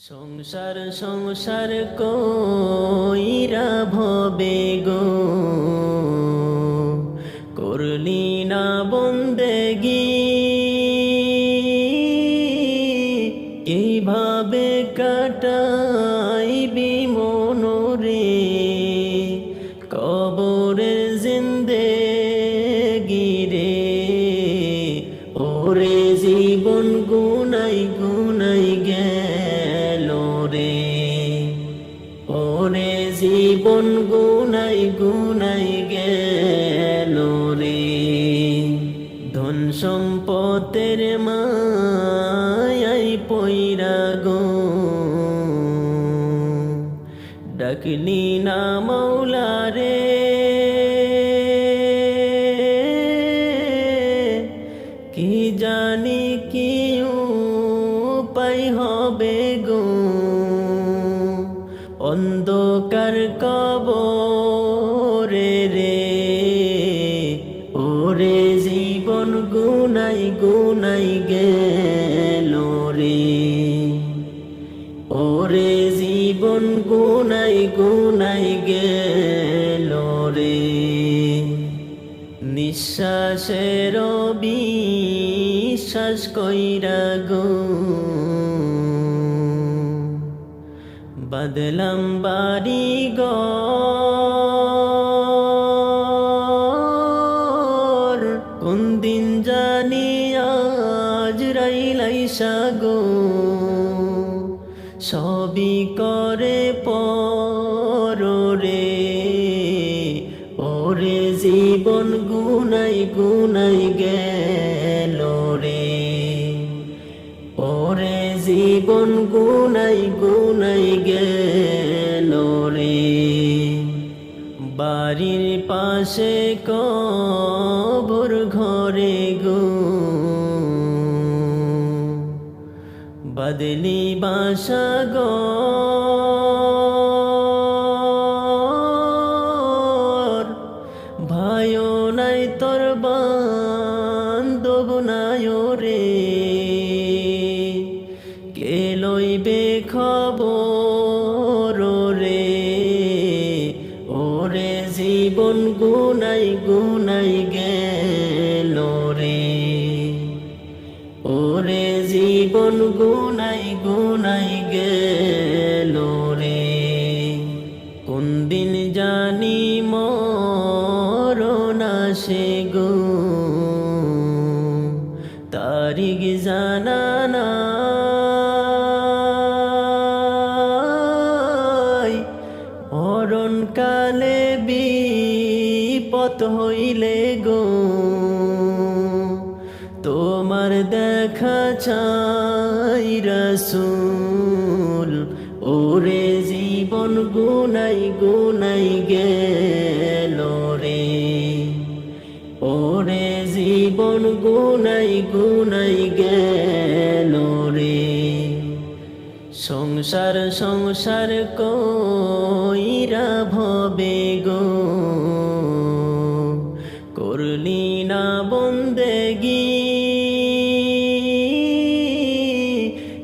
সংসার সংসার কইরা ভবে গো করলি না বন্দেগি, কিভাবে কাটাইবি মনরে কবরের জিন্দেগি রে। ওরে জীবন গুনাই গুনাই গেল রে, ওরে জীবন গুনাই গুনাই গেল রে। ধন সম্পদের মায়াই পইরা গো ডাকলি না মৌলা রে। কি জানি কি উপায় হবে গো অন্ধকার কবরে রে। ওরে জীবন গুনাই গুনাই গেল রে, ওরে জীবন গুনাই গুনাই গেল রে। নিঃশ্বাসের বিশ্বাস কইরা গো বাদলাম বাড়ি ঘর, কোন দিন জানি আজ রাইলাইসা গো সবই করে পর রে। ওরে জীবন গুনাই গুনাই গেল রে, ওরে জীবন গুনাই গুনাই গেল রে। বাড়ির পাশে কবর ঘরে গো বদলি বাসা গো ভাইও নাই তোর বান্ধব নাই রে। কে লইবে খবর রে। ওরে জীবন গুনাই গুনাই গেল রে, ওরে জীবন গুনাই গুনাই গেল রে। কোন দিন জানি মরণ আসে গো তারিখ জানা নাই। মরণ কালে বিপদ হইলে গো তোমার দেখা চাই রাসূল। ওরে জীবন গুনাই গুনাই গেল রে, ওরে জীবন গুনাই গুনাই গেল রে। সংসার সংসার কইরা ভবে গো করলি না বন্দেগি,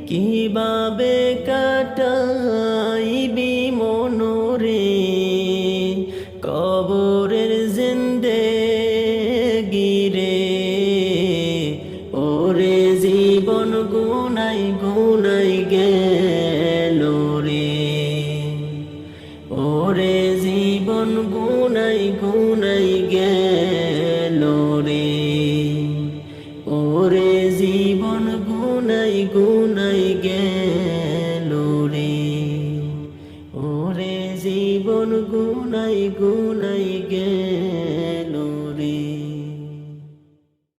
কিভাবে কাটাইবি মনরে কবরের জিন্দেগি রে। ওরে জীবন গুনাই গুনাই গেল রে, ওরে জীবন গুনাই গুনাই গেল রে। ওরে জীবন গুনাই গুনাই গেল রে, ওরে জীবন গুনাই গুনাই গেল।